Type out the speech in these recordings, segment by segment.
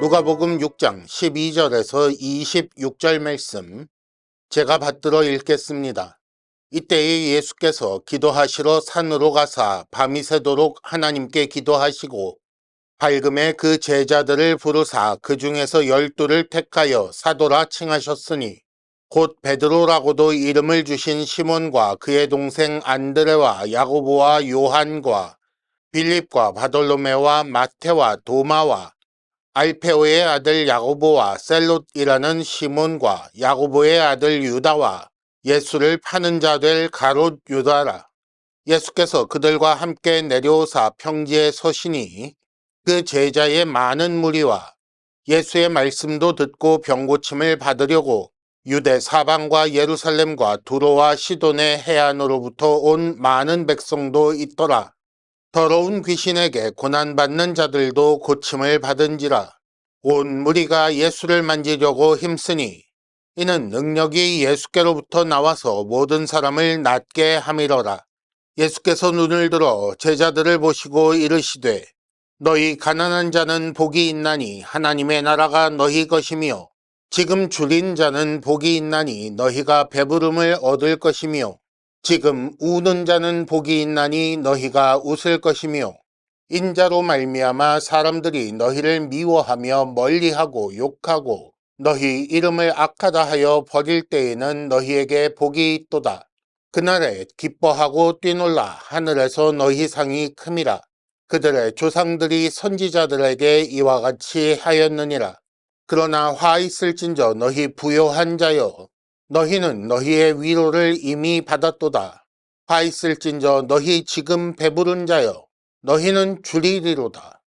누가복음 6장 12절에서 26절 말씀 제가 받들어 읽겠습니다. 이때에 예수께서 기도하시러 산으로 가사 밤이 새도록 하나님께 기도하시고 밝음에 그 제자들을 부르사 그 중에서 12를 택하여 사도라 칭하셨으니 곧 베드로라고도 이름을 주신 시몬과 그의 동생 안드레와 야고보와 요한과 빌립과 바돌로메와 마태와 도마와 알페오의 아들 야고보와 셀롯이라는 시몬과 야고보의 아들 유다와 예수를 파는 자 될 가롯 유다라. 예수께서 그들과 함께 내려오사 평지에 서시니 그 제자의 많은 무리와 예수의 말씀도 듣고 병고침을 받으려고 유대 사방과 예루살렘과 두로와 시돈의 해안으로부터 온 많은 백성도 있더라. 더러운 귀신에게 고난받는 자들도 고침을 받은지라. 온 무리가 예수를 만지려고 힘쓰니 이는 능력이 예수께로부터 나와서 모든 사람을 낫게 함이러라. 예수께서 눈을 들어 제자들을 보시고 이르시되 너희 가난한 자는 복이 있나니 하나님의 나라가 너희 것이며 지금 줄인 자는 복이 있나니 너희가 배부름을 얻을 것이며 지금 우는 자는 복이 있나니 너희가 웃을 것이며 인자로 말미암아 사람들이 너희를 미워하며 멀리하고 욕하고 너희 이름을 악하다 하여 버릴 때에는 너희에게 복이 있도다. 그날에 기뻐하고 뛰놀라 하늘에서 너희 상이 큼이라. 그들의 조상들이 선지자들에게 이와 같이 하였느니라. 그러나 화 있을진저 너희 부요한 자여 너희는 너희의 위로를 이미 받았도다. 화 있을진저 너희 지금 배부른 자여 너희는 줄이리로다.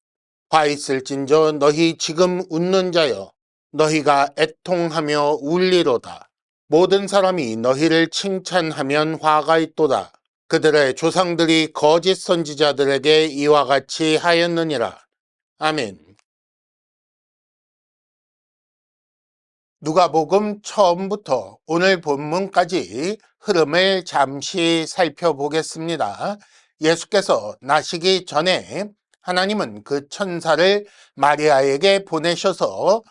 화 있을진저 너희 지금 웃는 자여 너희가 애통하며 울리로다. 모든 사람이 너희를 칭찬하면 화가 있도다. 그들의 조상들이 거짓 선지자들에게 이와 같이 하였느니라. 아멘. 누가복음 처음부터 오늘 본문까지 흐름을 잠시 살펴보겠습니다. 예수께서 나시기 전에 하나님은 그 천사를 마리아에게 보내셔서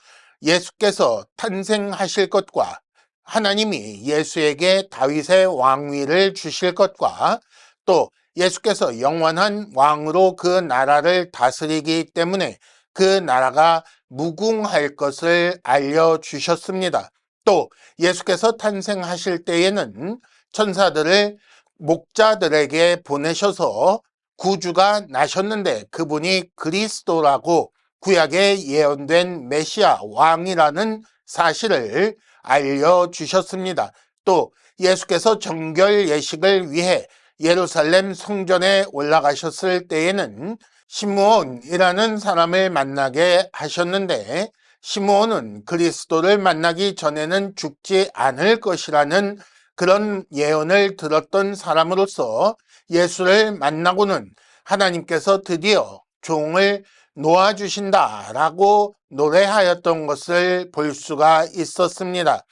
예수께서 탄생하실 것과 하나님이 예수에게 다윗의 왕위를 주실 것과 또 예수께서 영원한 왕으로 그 나라를 다스리기 때문에 그 나라가 무궁할 것을 알려주셨습니다. 또 예수께서 탄생하실 때에는 천사들을 목자들에게 보내셔서 구주가 나셨는데 그분이 그리스도라고 구약에 예언된 메시아 왕이라는 사실을 알려주셨습니다. 또 예수께서 정결 예식을 위해 예루살렘 성전에 올라가셨을 때에는 시므온이라는 사람을 만나게 하셨는데 시므온은 그리스도를 만나기 전에는 죽지 않을 것이라는 그런 예언을 들었던 사람으로서 예수를 만나고는 하나님께서 드디어 종을 놓아주신다라고 노래하였던 것을 볼 수가 있었습니다.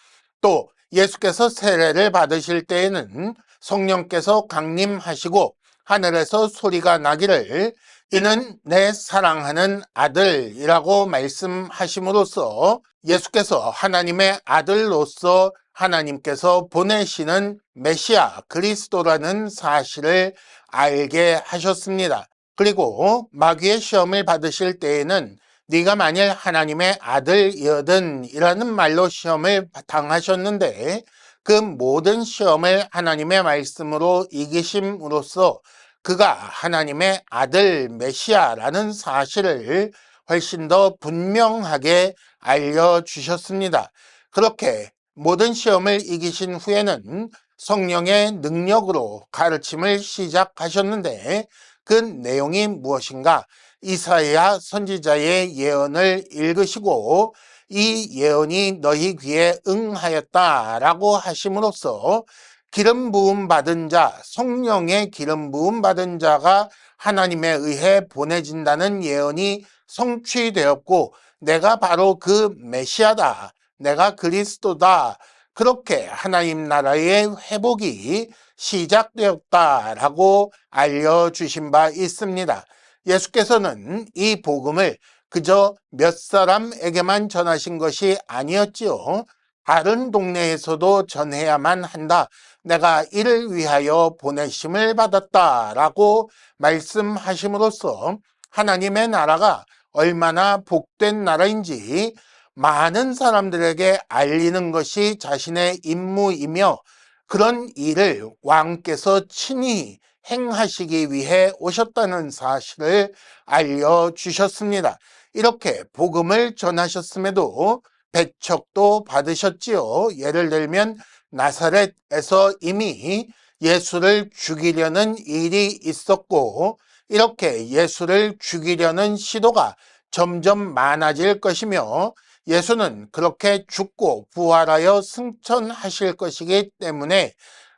또 예수께서 세례를 받으실 때에는 성령께서 강림하시고 하늘에서 소리가 나기를 이는 내 사랑하는 아들이라고 말씀하심으로써 예수께서 하나님의 아들로서 하나님께서 보내시는 메시아 그리스도라는 사실을 알게 하셨습니다. 그리고 마귀의 시험을 받으실 때에는 네가 만일 하나님의 아들이거든 이라는 말로 시험을 당하셨는데 그 모든 시험을 하나님의 말씀으로 이기심으로써 그가 하나님의 아들 메시아라는 사실을 훨씬 더 분명하게 알려주셨습니다. 그렇게 모든 시험을 이기신 후에는 성령의 능력으로 가르침을 시작하셨는데 그 내용이 무엇인가? 이사야 선지자의 예언을 읽으시고 이 예언이 너희 귀에 응하였다라고 하심으로써 기름 부음 받은 자, 성령의 기름 부음 받은 자가 하나님에 의해 보내진다는 예언이 성취되었고 내가 바로 그 메시아다. 내가 그리스도다. 그렇게 하나님 나라의 회복이 시작되었다라고 알려주신 바 있습니다. 예수께서는 이 복음을 그저 몇 사람에게만 전하신 것이 아니었지요. 다른 동네에서도 전해야만 한다. 내가 이를 위하여 보내심을 받았다라고 말씀하심으로써 하나님의 나라가 얼마나 복된 나라인지 많은 사람들에게 알리는 것이 자신의 임무이며 그런 일을 왕께서 친히 행하시기 위해 오셨다는 사실을 알려주셨습니다. 이렇게 복음을 전하셨음에도 배척도 받으셨지요. 예를 들면 나사렛에서 이미 예수를 죽이려는 일이 있었고 이렇게 예수를 죽이려는 시도가 점점 많아질 것이며 예수는 그렇게 죽고 부활하여 승천하실 것이기 때문에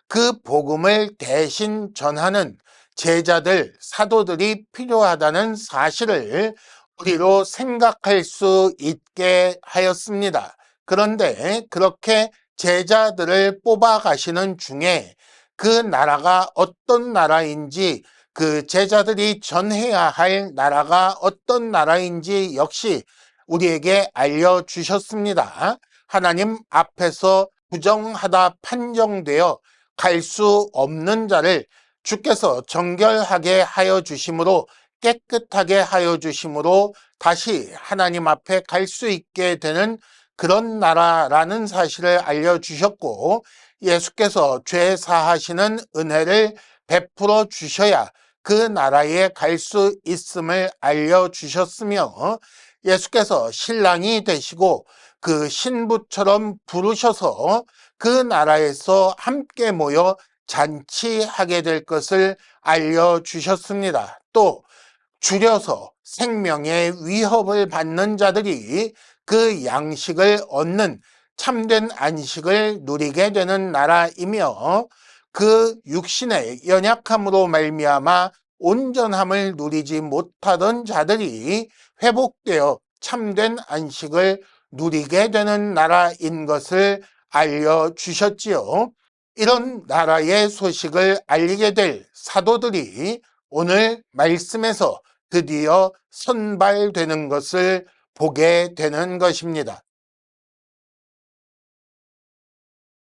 그 복음을 대신 전하는 제자들, 사도들이 필요하다는 사실을 우리로 생각할 수 있게 하였습니다. 그런데 그렇게 제자들을 뽑아 가시는 중에 그 나라가 어떤 나라인지 그 제자들이 전해야 할 나라가 어떤 나라인지 역시 우리에게 알려주셨습니다. 하나님 앞에서 부정하다 판정되어 갈 수 없는 자를 주께서 정결하게 하여 주심으로 깨끗하게 하여 주심으로 다시 하나님 앞에 갈 수 있게 되는 그런 나라라는 사실을 알려주셨고 예수께서 죄 사하시는 은혜를 베풀어 주셔야 그 나라에 갈 수 있음을 알려주셨으며 예수께서 신랑이 되시고 그 신부처럼 부르셔서 그 나라에서 함께 모여 잔치하게 될 것을 알려주셨습니다. 또 줄여서 생명의 위협을 받는 자들이 그 양식을 얻는 참된 안식을 누리게 되는 나라이며 그 육신의 연약함으로 말미암아 온전함을 누리지 못하던 자들이 회복되어 참된 안식을 누리게 되는 나라인 것을 알려주셨지요. 이런 나라의 소식을 알리게 될 사도들이 오늘 말씀에서 드디어 선발되는 것을 보게 되는 것입니다.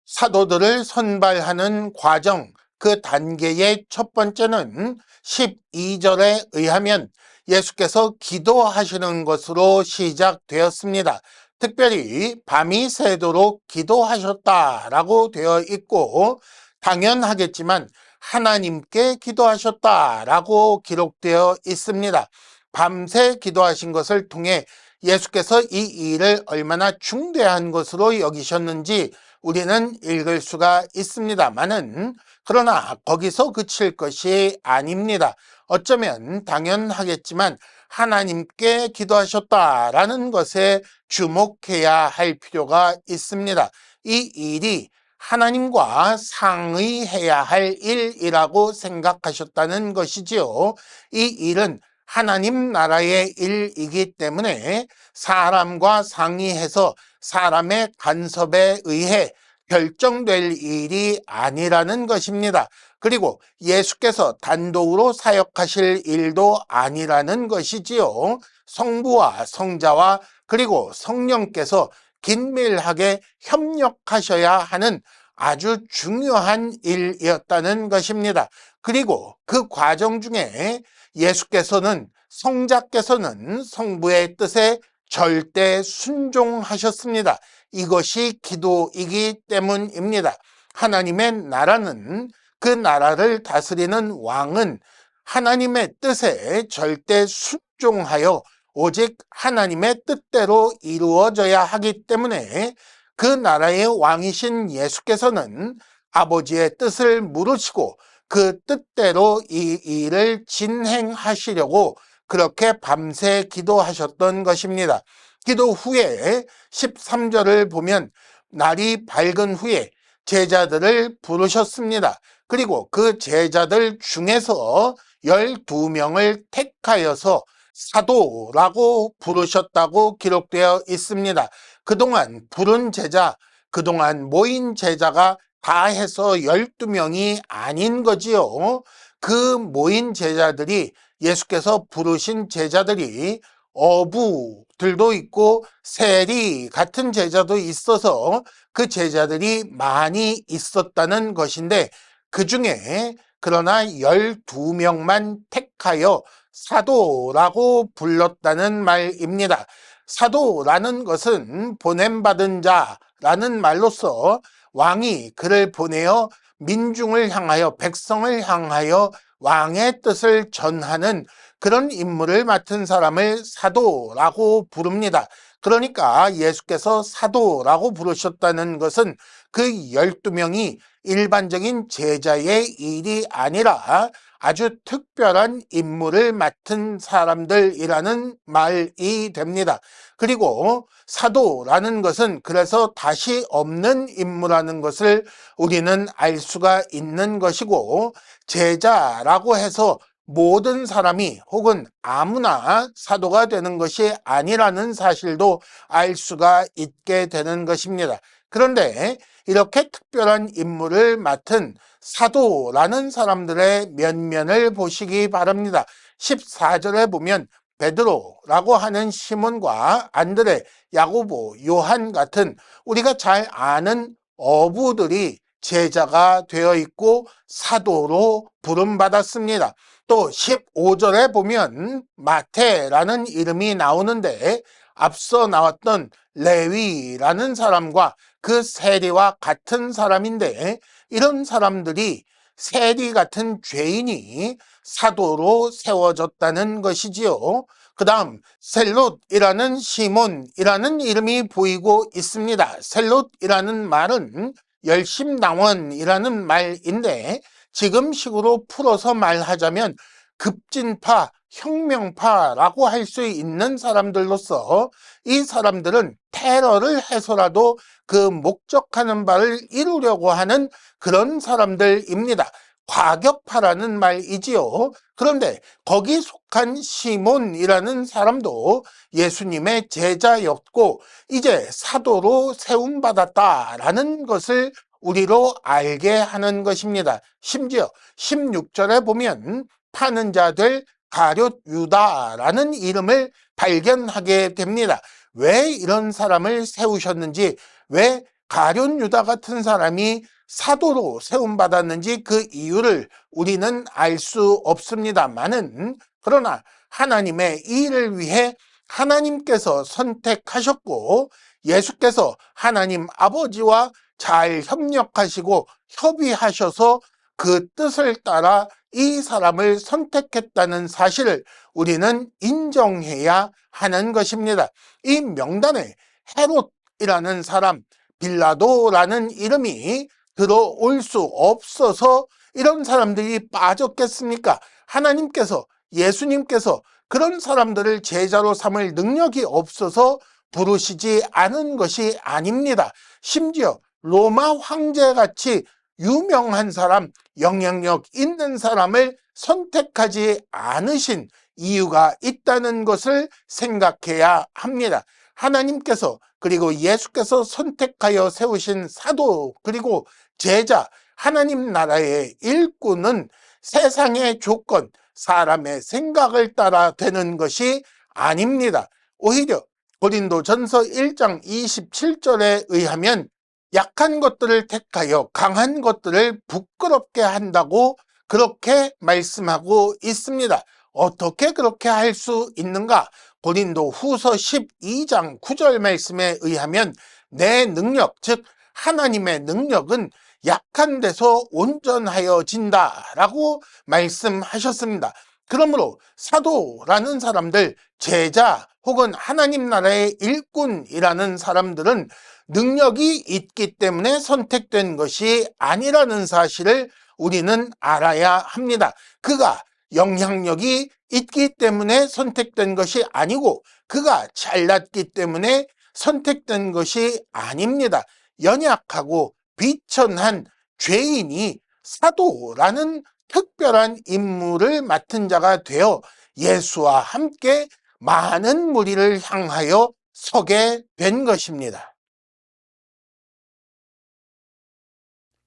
사도들을 선발하는 과정, 그 단계의 첫 번째는 12절에 의하면 예수께서 기도하시는 것으로 시작되었습니다. 특별히 밤이 새도록 기도하셨다라고 되어 있고 당연하겠지만 하나님께 기도하셨다라고 기록되어 있습니다. 밤새 기도하신 것을 통해 예수께서 이 일을 얼마나 중대한 것으로 여기셨는지 우리는 읽을 수가 있습니다만은 그러나 거기서 그칠 것이 아닙니다. 어쩌면 당연하겠지만 하나님께 기도하셨다라는 것에 주목해야 할 필요가 있습니다. 이 일이 하나님과 상의해야 할 일이라고 생각하셨다는 것이지요. 이 일은 하나님 나라의 일이기 때문에 사람과 상의해서 사람의 간섭에 의해 결정될 일이 아니라는 것입니다. 그리고 예수께서 단독으로 사역하실 일도 아니라는 것이지요. 성부와 성자와 그리고 성령께서 긴밀하게 협력하셔야 하는 아주 중요한 일이었다는 것입니다. 그리고 그 과정 중에 예수께서는 성자께서는 성부의 뜻에 절대 순종하셨습니다. 이것이 기도이기 때문입니다. 하나님의 나라는 그 나라를 다스리는 왕은 하나님의 뜻에 절대 순종하여 오직 하나님의 뜻대로 이루어져야 하기 때문에 그 나라의 왕이신 예수께서는 아버지의 뜻을 물으시고 그 뜻대로 이 일을 진행하시려고 그렇게 밤새 기도하셨던 것입니다. 기도 후에 13절을 보면 날이 밝은 후에 제자들을 부르셨습니다. 그리고 그 제자들 중에서 12명을 택하여서 사도라고 부르셨다고 기록되어 있습니다. 그동안 부른 제자, 그동안 모인 제자가 다 해서 12명이 아닌 거지요. 그 모인 제자들이 예수께서 부르신 제자들이 어부들도 있고 세리 같은 제자도 있어서 그 제자들이 많이 있었다는 것인데, 그 중에 그러나 12명만 택하여 사도라고 불렀다는 말입니다. 사도라는 것은 보냄받은 자라는 말로서 왕이 그를 보내어 민중을 향하여, 백성을 향하여 왕의 뜻을 전하는 그런 임무를 맡은 사람을 사도라고 부릅니다. 그러니까 예수께서 사도라고 부르셨다는 것은 그 12명이 일반적인 제자의 일이 아니라 아주 특별한 임무를 맡은 사람들이라는 말이 됩니다. 그리고 사도라는 것은 그래서 다시 없는 임무라는 것을 우리는 알 수가 있는 것이고, 제자라고 해서 모든 사람이 혹은 아무나 사도가 되는 것이 아니라는 사실도 알 수가 있게 되는 것입니다. 그런데 이렇게 특별한 임무를 맡은 사도라는 사람들의 면면을 보시기 바랍니다. 14절에 보면 베드로라고 하는 시몬과 안드레, 야고보, 요한 같은 우리가 잘 아는 어부들이 제자가 되어 있고 사도로 부름받았습니다. 또 15절에 보면 마태라는 이름이 나오는데, 앞서 나왔던 레위라는 사람과 그 세리와 같은 사람인데, 이런 사람들이 세리 같은 죄인이 사도로 세워졌다는 것이지요. 그 다음 셀롯이라는 시몬이라는 이름이 보이고 있습니다. 셀롯이라는 말은 열심당원이라는 말인데, 지금식으로 풀어서 말하자면 급진파, 혁명파라고 할 수 있는 사람들로서, 이 사람들은 테러를 해서라도 그 목적하는 바를 이루려고 하는 그런 사람들입니다. 과격파라는 말이지요. 그런데 거기 속한 시몬이라는 사람도 예수님의 제자였고 이제 사도로 세움받았다라는 것을 우리로 알게 하는 것입니다. 심지어 16절에 보면 파는 자들 가룟 유다라는 이름을 발견하게 됩니다. 왜 이런 사람을 세우셨는지, 왜 가룟 유다 같은 사람이 사도로 세움받았는지 그 이유를 우리는 알 수 없습니다만은, 그러나 하나님의 일을 위해 하나님께서 선택하셨고 예수께서 하나님 아버지와 잘 협력하시고 협의하셔서 그 뜻을 따라 이 사람을 선택했다는 사실을 우리는 인정해야 하는 것입니다. 이 명단에 헤롯이라는 사람, 빌라도라는 이름이 들어올 수 없어서 이런 사람들이 빠졌겠습니까? 하나님께서, 예수님께서 그런 사람들을 제자로 삼을 능력이 없어서 부르시지 않은 것이 아닙니다. 심지어 로마 황제같이 유명한 사람, 영향력 있는 사람을 선택하지 않으신 이유가 있다는 것을 생각해야 합니다. 하나님께서 그리고 예수께서 선택하여 세우신 사도 그리고 제자, 하나님 나라의 일꾼은 세상의 조건, 사람의 생각을 따라 되는 것이 아닙니다. 오히려 고린도전서 1장 27절에 의하면 약한 것들을 택하여 강한 것들을 부끄럽게 한다고 그렇게 말씀하고 있습니다. 어떻게 그렇게 할 수 있는가? 고린도 후서 12장 9절 말씀에 의하면 내 능력, 즉 하나님의 능력은 약한 데서 온전하여진다 라고 말씀하셨습니다. 그러므로 사도라는 사람들, 제자 혹은 하나님 나라의 일꾼이라는 사람들은 능력이 있기 때문에 선택된 것이 아니라는 사실을 우리는 알아야 합니다. 그가 영향력이 있기 때문에 선택된 것이 아니고 그가 잘났기 때문에 선택된 것이 아닙니다. 연약하고 비천한 죄인이 사도라는 특별한 임무를 맡은 자가 되어 예수와 함께 많은 무리를 향하여 서게 된 것입니다.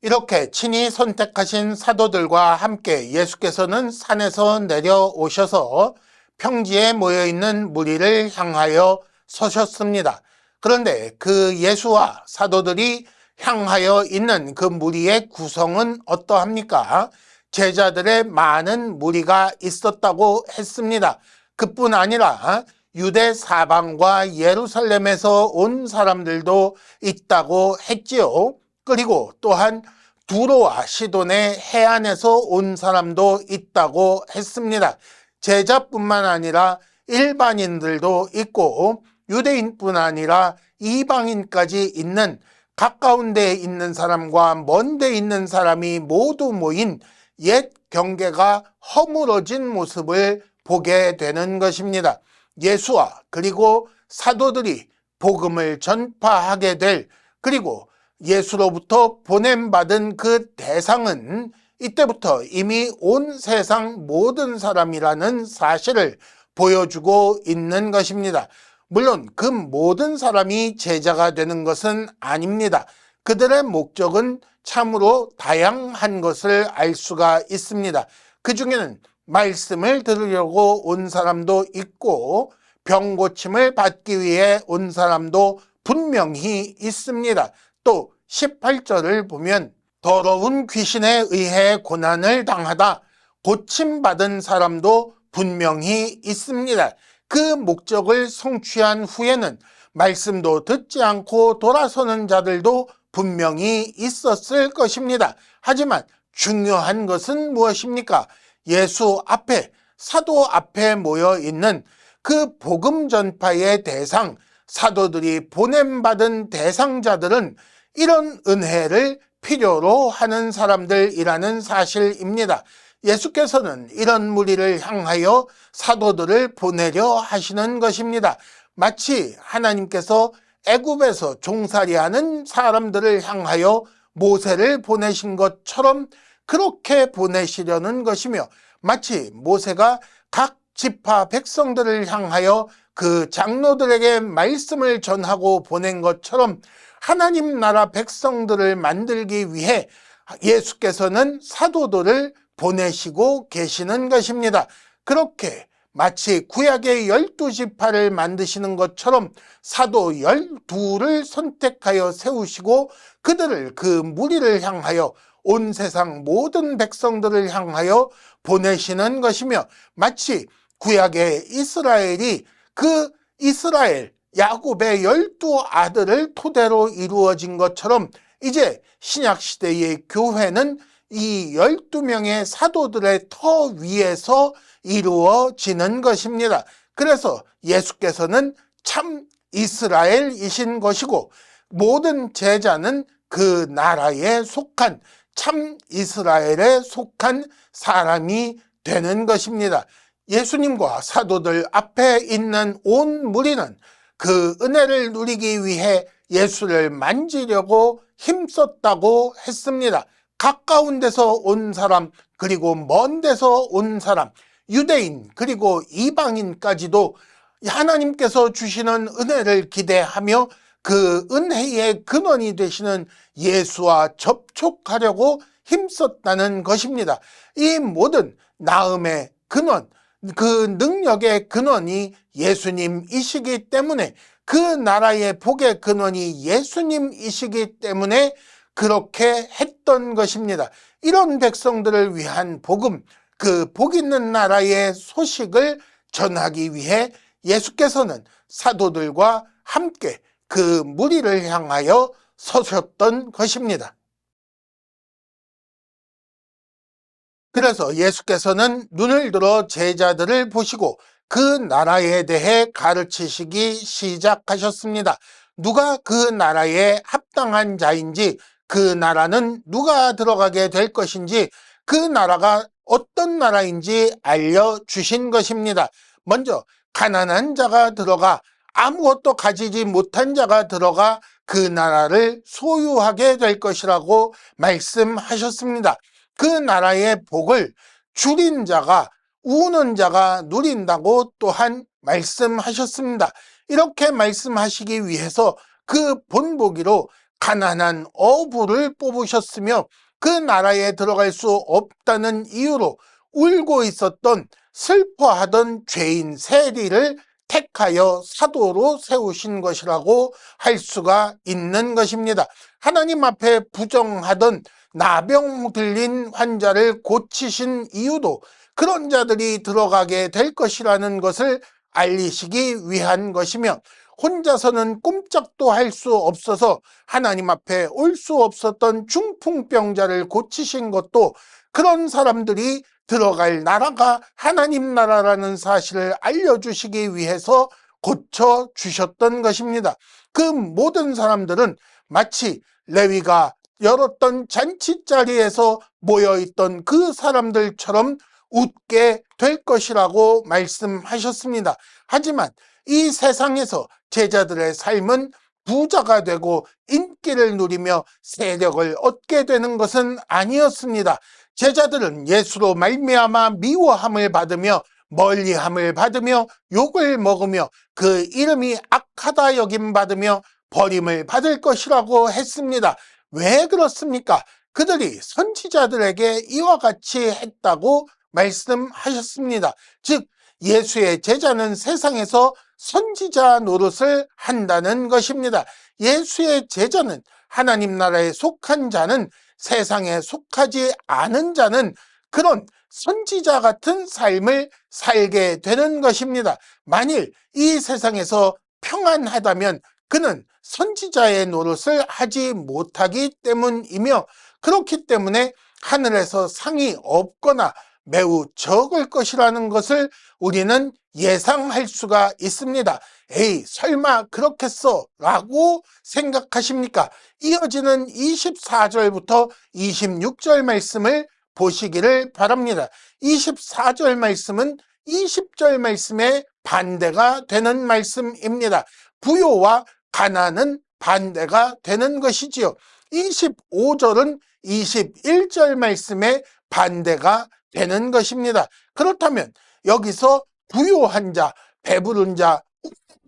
이렇게 친히 선택하신 사도들과 함께 예수께서는 산에서 내려오셔서 평지에 모여있는 무리를 향하여 서셨습니다. 그런데 그 예수와 사도들이 향하여 있는 그 무리의 구성은 어떠합니까? 제자들의 많은 무리가 있었다고 했습니다. 그뿐 아니라 유대 사방과 예루살렘에서 온 사람들도 있다고 했지요. 그리고 또한 두로와 시돈의 해안에서 온 사람도 있다고 했습니다. 제자뿐만 아니라 일반인들도 있고 유대인뿐 아니라 이방인까지 있는, 가까운 데에 있는 사람과 먼 데에 있는 사람이 모두 모인 옛 경계가 허물어진 모습을 보게 되는 것입니다. 예수와 그리고 사도들이 복음을 전파하게 될, 그리고 예수로부터 보냄받은 그 대상은 이때부터 이미 온 세상 모든 사람이라는 사실을 보여주고 있는 것입니다. 물론 그 모든 사람이 제자가 되는 것은 아닙니다. 그들의 목적은 참으로 다양한 것을 알 수가 있습니다. 그 중에는 말씀을 들으려고 온 사람도 있고 병 고침을 받기 위해 온 사람도 분명히 있습니다. 또 18절을 보면 더러운 귀신에 의해 고난을 당하다 고침받은 사람도 분명히 있습니다. 그 목적을 성취한 후에는 말씀도 듣지 않고 돌아서는 자들도 분명히 있었을 것입니다. 하지만 중요한 것은 무엇입니까? 예수 앞에, 사도 앞에 모여 있는 그 복음 전파의 대상, 사도들이 보냄받은 대상자들은 이런 은혜를 필요로 하는 사람들이라는 사실입니다. 예수께서는 이런 무리를 향하여 사도들을 보내려 하시는 것입니다. 마치 하나님께서 애굽에서 종살이하는 사람들을 향하여 모세를 보내신 것처럼 그렇게 보내시려는 것이며, 마치 모세가 각 지파 백성들을 향하여 그 장로들에게 말씀을 전하고 보낸 것처럼 하나님 나라 백성들을 만들기 위해 예수께서는 사도들을 보내시고 계시는 것입니다. 그렇게 마치 구약의 12지파를 만드시는 것처럼 사도 12를 선택하여 세우시고 그들을, 그 무리를 향하여 온 세상 모든 백성들을 향하여 보내시는 것이며, 마치 구약의 이스라엘이 그 이스라엘 야곱의 12아들을 토대로 이루어진 것처럼 이제 신약시대의 교회는 이 12명의 사도들의 터 위에서 이루어지는 것입니다. 그래서 예수께서는 참 이스라엘이신 것이고 모든 제자는 그 나라에 속한, 참 이스라엘에 속한 사람이 되는 것입니다. 예수님과 사도들 앞에 있는 온 무리는 그 은혜를 누리기 위해 예수를 만지려고 힘썼다고 했습니다. 가까운 데서 온 사람, 그리고 먼 데서 온 사람, 유대인 그리고 이방인까지도 하나님께서 주시는 은혜를 기대하며 그 은혜의 근원이 되시는 예수와 접촉하려고 힘썼다는 것입니다. 이 모든 나음의 근원, 그 능력의 근원이 예수님이시기 때문에, 그 나라의 복의 근원이 예수님이시기 때문에 그렇게 했던 것입니다. 이런 백성들을 위한 복음, 그 복 있는 나라의 소식을 전하기 위해 예수께서는 사도들과 함께 그 무리를 향하여 서셨던 것입니다. 그래서 예수께서는 눈을 들어 제자들을 보시고 그 나라에 대해 가르치시기 시작하셨습니다. 누가 그 나라에 합당한 자인지, 그 나라는 누가 들어가게 될 것인지, 그 나라가 어떤 나라인지 알려주신 것입니다. 먼저 가난한 자가 들어가, 아무것도 가지지 못한 자가 들어가 그 나라를 소유하게 될 것이라고 말씀하셨습니다. 그 나라의 복을 줄인 자가, 우는 자가 누린다고 또한 말씀하셨습니다. 이렇게 말씀하시기 위해서 그 본보기로 가난한 어부를 뽑으셨으며, 그 나라에 들어갈 수 없다는 이유로 울고 있었던 슬퍼하던 죄인 세리를 택하여 사도로 세우신 것이라고 할 수가 있는 것입니다. 하나님 앞에 부정하던 나병 들린 환자를 고치신 이유도 그런 자들이 들어가게 될 것이라는 것을 알리시기 위한 것이며, 혼자서는 꼼짝도 할 수 없어서 하나님 앞에 올 수 없었던 중풍병자를 고치신 것도 그런 사람들이 들어갈 나라가 하나님 나라라는 사실을 알려주시기 위해서 고쳐주셨던 것입니다. 그 모든 사람들은 마치 레위가 열었던 잔치자리에서 모여있던 그 사람들처럼 웃게 될 것이라고 말씀하셨습니다. 하지만 이 세상에서 제자들의 삶은 부자가 되고 인기를 누리며 세력을 얻게 되는 것은 아니었습니다. 제자들은 예수로 말미암아 미워함을 받으며 멀리함을 받으며 욕을 먹으며 그 이름이 악하다 여김 받으며 버림을 받을 것이라고 했습니다. 왜 그렇습니까? 그들이 선지자들에게 이와 같이 했다고 말씀하셨습니다. 즉 예수의 제자는 세상에서 선지자 노릇을 한다는 것입니다. 예수의 제자는, 하나님 나라에 속한 자는, 세상에 속하지 않은 자는 그런 선지자 같은 삶을 살게 되는 것입니다. 만일 이 세상에서 평안하다면 그는 선지자의 노릇을 하지 못하기 때문이며, 그렇기 때문에 하늘에서 상이 없거나 매우 적을 것이라는 것을 우리는 예상할 수가 있습니다. 에이, 설마 그렇겠어? 라고 생각하십니까? 이어지는 24절부터 26절 말씀을 보시기를 바랍니다. 24절 말씀은 20절 말씀의 반대가 되는 말씀입니다. 부요와 가난은 반대가 되는 것이지요. 25절은 21절 말씀의 반대가 되는 것입니다. 그렇다면 여기서 부요한 자, 배부른 자,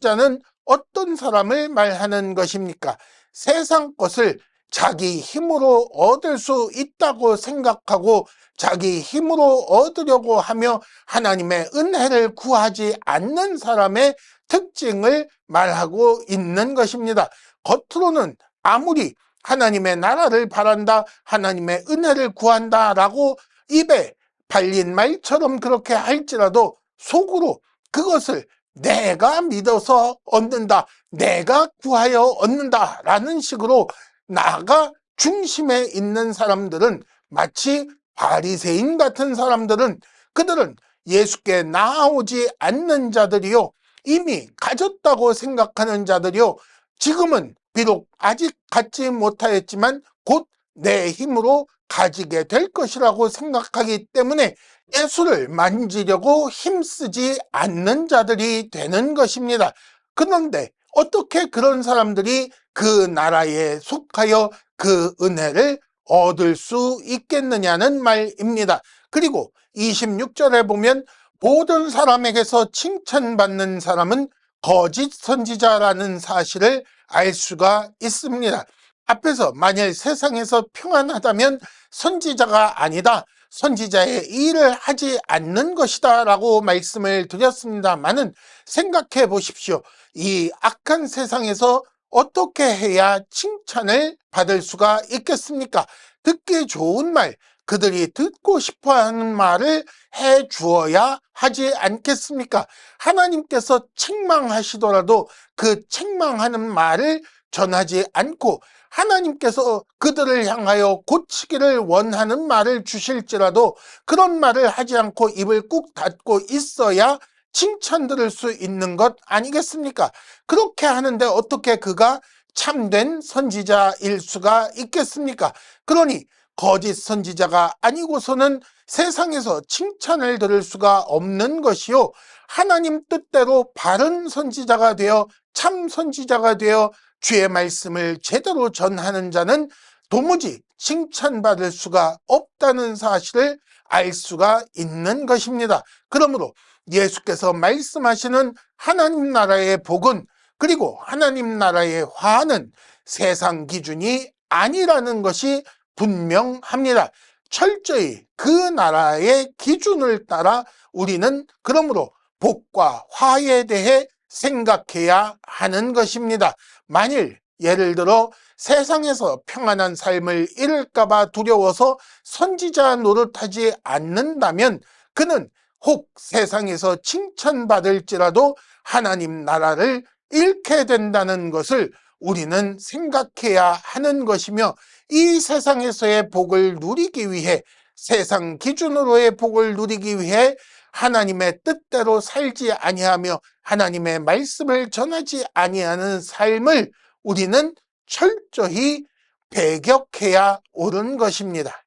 자는 어떤 사람을 말하는 것입니까? 세상 것을 자기 힘으로 얻을 수 있다고 생각하고 자기 힘으로 얻으려고 하며 하나님의 은혜를 구하지 않는 사람의 특징을 말하고 있는 것입니다. 겉으로는 아무리 하나님의 나라를 바란다, 하나님의 은혜를 구한다 라고 입에 발린 말처럼 그렇게 할지라도 속으로 그것을 내가 믿어서 얻는다, 내가 구하여 얻는다 라는 식으로 나가 중심에 있는 사람들은, 마치 바리새인 같은 사람들은, 그들은 예수께 나아오지 않는 자들이요, 이미 가졌다고 생각하는 자들이요, 지금은 비록 아직 갖지 못하였지만 곧 내 힘으로 가지게 될 것이라고 생각하기 때문에 예수를 만지려고 힘쓰지 않는 자들이 되는 것입니다. 그런데 어떻게 그런 사람들이 그 나라에 속하여 그 은혜를 얻을 수 있겠느냐는 말입니다. 그리고 26절에 보면 모든 사람에게서 칭찬받는 사람은 거짓 선지자라는 사실을 알 수가 있습니다. 앞에서 만일 세상에서 평안하다면 선지자가 아니다, 선지자의 일을 하지 않는 것이다 라고 말씀을 드렸습니다만은, 생각해 보십시오. 이 악한 세상에서 어떻게 해야 칭찬을 받을 수가 있겠습니까? 듣기 좋은 말, 그들이 듣고 싶어하는 말을 해 주어야 하지 않겠습니까? 하나님께서 책망하시더라도 그 책망하는 말을 전하지 않고, 하나님께서 그들을 향하여 고치기를 원하는 말을 주실지라도 그런 말을 하지 않고 입을 꾹 닫고 있어야 칭찬 들을 수 있는 것 아니겠습니까? 그렇게 하는데 어떻게 그가 참된 선지자일 수가 있겠습니까? 그러니 거짓 선지자가 아니고서는 세상에서 칭찬을 들을 수가 없는 것이요, 하나님 뜻대로 바른 선지자가 되어 참 선지자가 되어 주의 말씀을 제대로 전하는 자는 도무지 칭찬받을 수가 없다는 사실을 알 수가 있는 것입니다. 그러므로 예수께서 말씀하시는 하나님 나라의 복은, 그리고 하나님 나라의 화는 세상 기준이 아니라는 것이 분명합니다. 철저히 그 나라의 기준을 따라 우리는 그러므로 복과 화에 대해 생각해야 하는 것입니다. 만일 예를 들어 세상에서 평안한 삶을 잃을까봐 두려워서 선지자 노릇하지 않는다면 그는 혹 세상에서 칭찬받을지라도 하나님 나라를 잃게 된다는 것을 우리는 생각해야 하는 것이며, 이 세상에서의 복을 누리기 위해, 세상 기준으로의 복을 누리기 위해 하나님의 뜻대로 살지 아니하며 하나님의 말씀을 전하지 아니하는 삶을 우리는 철저히 배격해야 옳은 것입니다.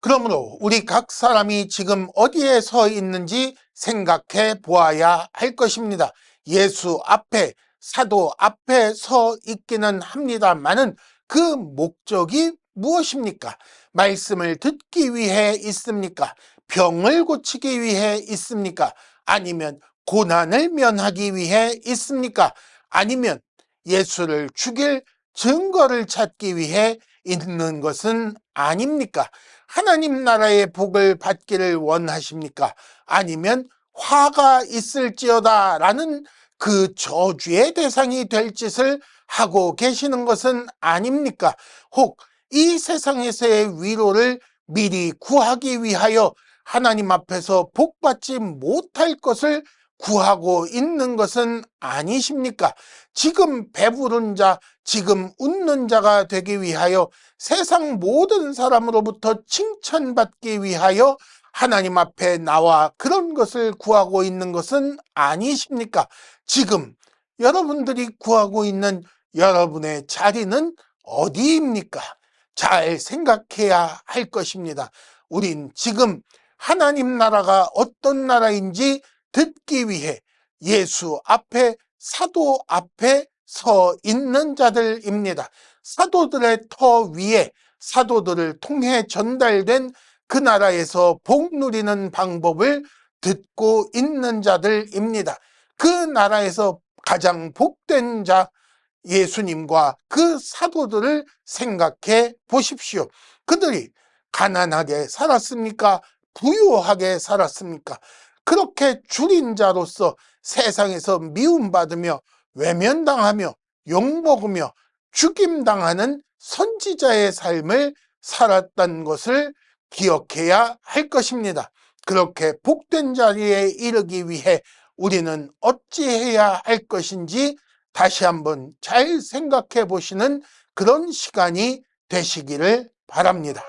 그러므로 우리 각 사람이 지금 어디에 서 있는지 생각해 보아야 할 것입니다. 예수 앞에, 사도 앞에 서 있기는 합니다만은 그 목적이 무엇입니까? 말씀을 듣기 위해 있습니까? 병을 고치기 위해 있습니까? 아니면 고난을 면하기 위해 있습니까? 아니면 예수를 죽일 증거를 찾기 위해 있는 것은 아닙니까? 하나님 나라의 복을 받기를 원하십니까? 아니면 화가 있을지어다 라는 그 저주의 대상이 될 짓을 하고 계시는 것은 아닙니까? 혹 이 세상에서의 위로를 미리 구하기 위하여 하나님 앞에서 복받지 못할 것을 구하고 있는 것은 아니십니까? 지금 배부른 자, 지금 웃는 자가 되기 위하여, 세상 모든 사람으로부터 칭찬받기 위하여 하나님 앞에 나와 그런 것을 구하고 있는 것은 아니십니까? 지금 여러분들이 구하고 있는 여러분의 자리는 어디입니까? 잘 생각해야 할 것입니다. 우린 지금 하나님 나라가 어떤 나라인지 듣기 위해 예수 앞에, 사도 앞에 서 있는 자들입니다. 사도들의 터 위에 사도들을 통해 전달된 그 나라에서 복 누리는 방법을 듣고 있는 자들입니다. 그 나라에서 가장 복된 자 예수님과 그 사도들을 생각해 보십시오. 그들이 가난하게 살았습니까? 부유하게 살았습니까? 그렇게 줄인 자로서 세상에서 미움받으며 외면당하며 욕먹으며 죽임당하는 선지자의 삶을 살았던 것을 기억해야 할 것입니다. 그렇게 복된 자리에 이르기 위해 우리는 어찌해야 할 것인지 다시 한번 잘 생각해 보시는 그런 시간이 되시기를 바랍니다.